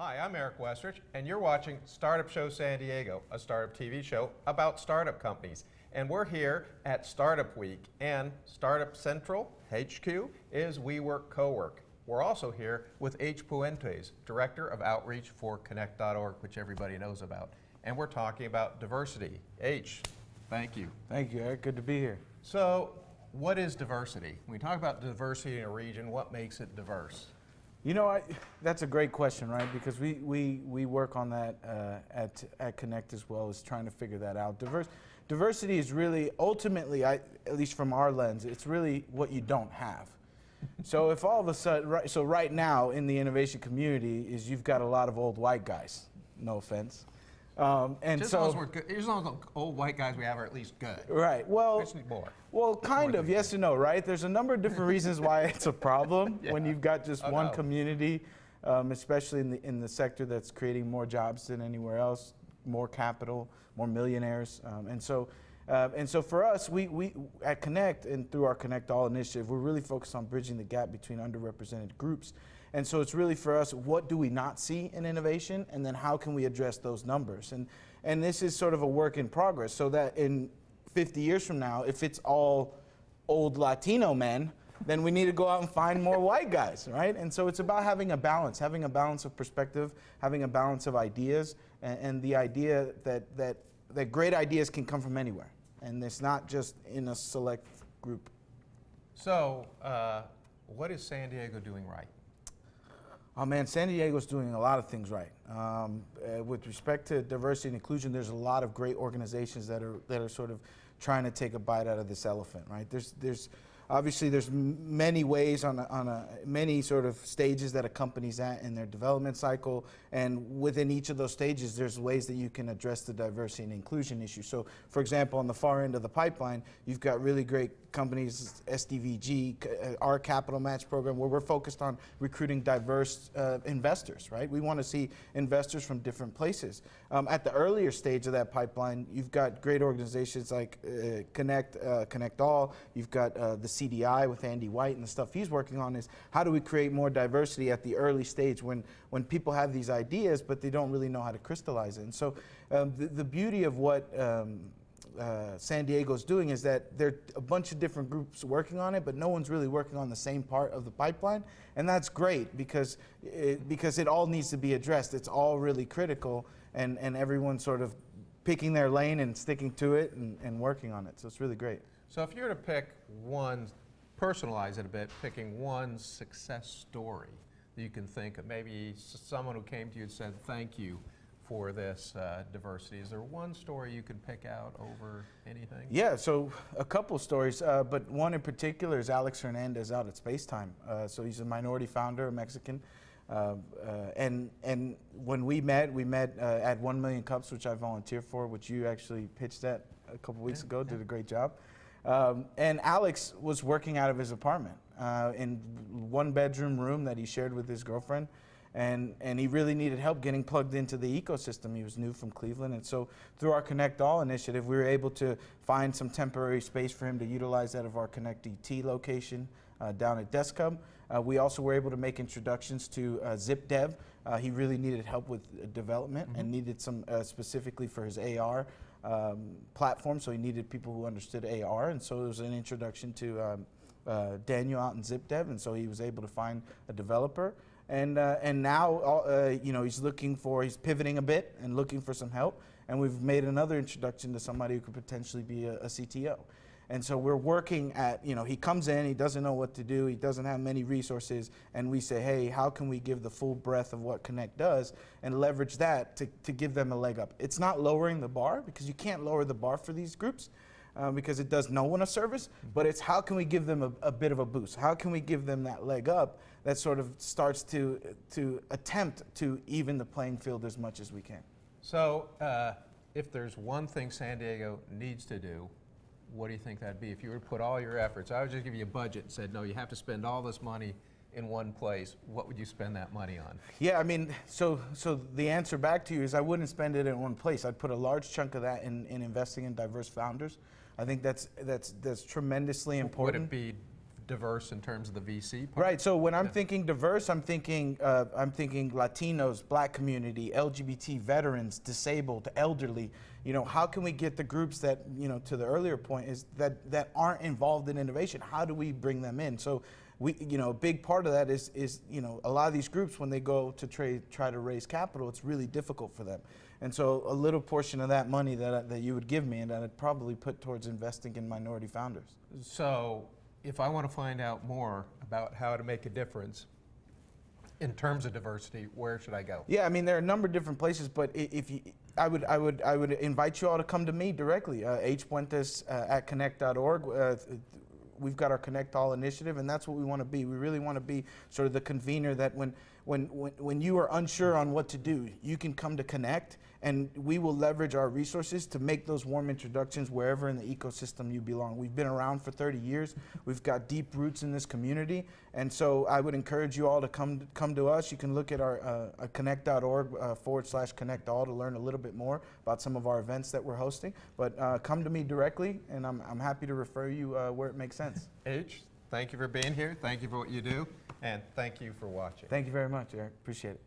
Hi, I'm Eric Westrich, and you're watching Startup Show San Diego, a startup TV show about startup companies. And we're here at Startup Week, and Startup Central, HQ, is WeWork CoWork. We're also here with H.Puentes, Director of Outreach for Connect.org, which everybody knows about. And we're talking about diversity. H, thank you. Thank you, Eric. Good to be here. So, what is diversity? When we talk about diversity in a region, what makes it diverse? You know, that's a great question, right? Because we work on that at Connect as well, as trying to figure that out. Diversity is really, ultimately, at least from our lens, it's really what you don't have. So if all of a sudden, right now in the innovation community is you've got a lot of old white guys, no offense. And just so, as long as we're good, as long as the old white guys we have are at least good. right, well, We just need more. Well, kind of, yes and no, right? There's a number of different reasons why it's a problem when you've got just one community, especially in the sector that's creating more jobs than anywhere else, more capital, more millionaires. And so for us, we at Connect and through our Connect All initiative, we're really focused on bridging the gap between underrepresented groups. And so it's really for us, what do we not see in innovation, and then how can we address those numbers? And this is sort of a work in progress, so that in 50 years from now, if it's all old Latino men, then we need to go out and find more white guys, right? And so it's about having a balance of perspective, having a balance of ideas, and the idea that great ideas can come from anywhere, and it's not just in a select group. So, what is San Diego doing right? Oh man, San Diego's doing a lot of things right. With respect to diversity and inclusion, there's a lot of great organizations that are sort of trying to take a bite out of this elephant, right? There's obviously there's many ways many sort of stages that a company's at in their development cycle, and within each of those stages, there's ways that you can address the diversity and inclusion issue. So, for example, on the far end of the pipeline, you've got really great companies, SDVG, our capital match program, where we're focused on recruiting diverse investors, right? We want to see investors from different places. At the earlier stage of that pipeline, you've got great organizations like Connect All, you've got the CDI with Andy White, and the stuff he's working on is how do we create more diversity at the early stage when people have these ideas but they don't really know how to crystallize it. And so the beauty of what San Diego's doing is that there are a bunch of different groups working on it, but no one's really working on the same part of the pipeline, and that's great because it all needs to be addressed. It's all really critical, and everyone's sort of picking their lane and sticking to it and working on it, so it's really great. So if you were to pick one, personalize it a bit, picking one success story that you can think of, maybe someone who came to you and said, thank you for this diversity. Is there one story you can pick out over anything? Yeah, so a couple stories, but one in particular is Alex Hernandez out at Spacetime. So he's a minority founder, a Mexican. And when we met at 1 Million Cups, which I volunteered for, which you actually pitched at a couple weeks ago, did a great job. And Alex was working out of his apartment in one-bedroom room that he shared with his girlfriend. And he really needed help getting plugged into the ecosystem. He was new from Cleveland, and so through our Connect All initiative, we were able to find some temporary space for him to utilize out of our Connect ET location down at Desk Hub. We also were able to make introductions to ZipDev. He really needed help with development and needed some specifically for his AR platform, so he needed people who understood AR, and so it was an introduction to Daniel out in ZipDev, and so he was able to find a developer. And now, he's pivoting a bit and looking for some help. And we've made another introduction to somebody who could potentially be a CTO. And so we're working at, he comes in, he doesn't know what to do, he doesn't have many resources, and we say, hey, how can we give the full breadth of what Connect does and leverage that to give them a leg up? It's not lowering the bar, because you can't lower the bar for these groups. Because it does no one a service, but it's how can we give them a bit of a boost? How can we give them that leg up that sort of starts to attempt to even the playing field as much as we can? So if there's one thing San Diego needs to do, what do you think that'd be? If you were to put all your efforts, I would just give you a budget and said, no, you have to spend all this money in one place, what would you spend that money on? Yeah, I mean, so the answer back to you is I wouldn't spend it in one place. I'd put a large chunk of that in investing in diverse founders. I think that's tremendously important. Would it be diverse in terms of the VC part? Right. So when I'm thinking diverse, I'm thinking Latinos, Black community, LGBT, veterans, disabled, elderly. You know, how can we get the groups that, you know, to the earlier point, is that aren't involved in innovation? How do we bring them in? So we, you know, a big part of that is you know, a lot of these groups, when they go to try to raise capital, it's really difficult for them. And so a little portion of that money that you would give me, and that I'd probably put towards investing in minority founders. So if I want to find out more about how to make a difference in terms of diversity, where should I go? Yeah, I mean, there are a number of different places, but if you, I would invite you all to come to me directly, H.Puentes at connect.org. We've got our Connect All initiative, and that's what we want to be. We really want to be sort of the convener that when you are unsure on what to do, you can come to Connect, and we will leverage our resources to make those warm introductions wherever in the ecosystem you belong. We've been around for 30 years. We've got deep roots in this community, and so I would encourage you all to come to us. You can look at our connect.org /Connect All to learn a little bit more about some of our events that we're hosting. But come to me directly, and I'm happy to refer you where it makes sense. H, thank you for being here. Thank you for what you do, and thank you for watching. Thank you very much, Eric. Appreciate it.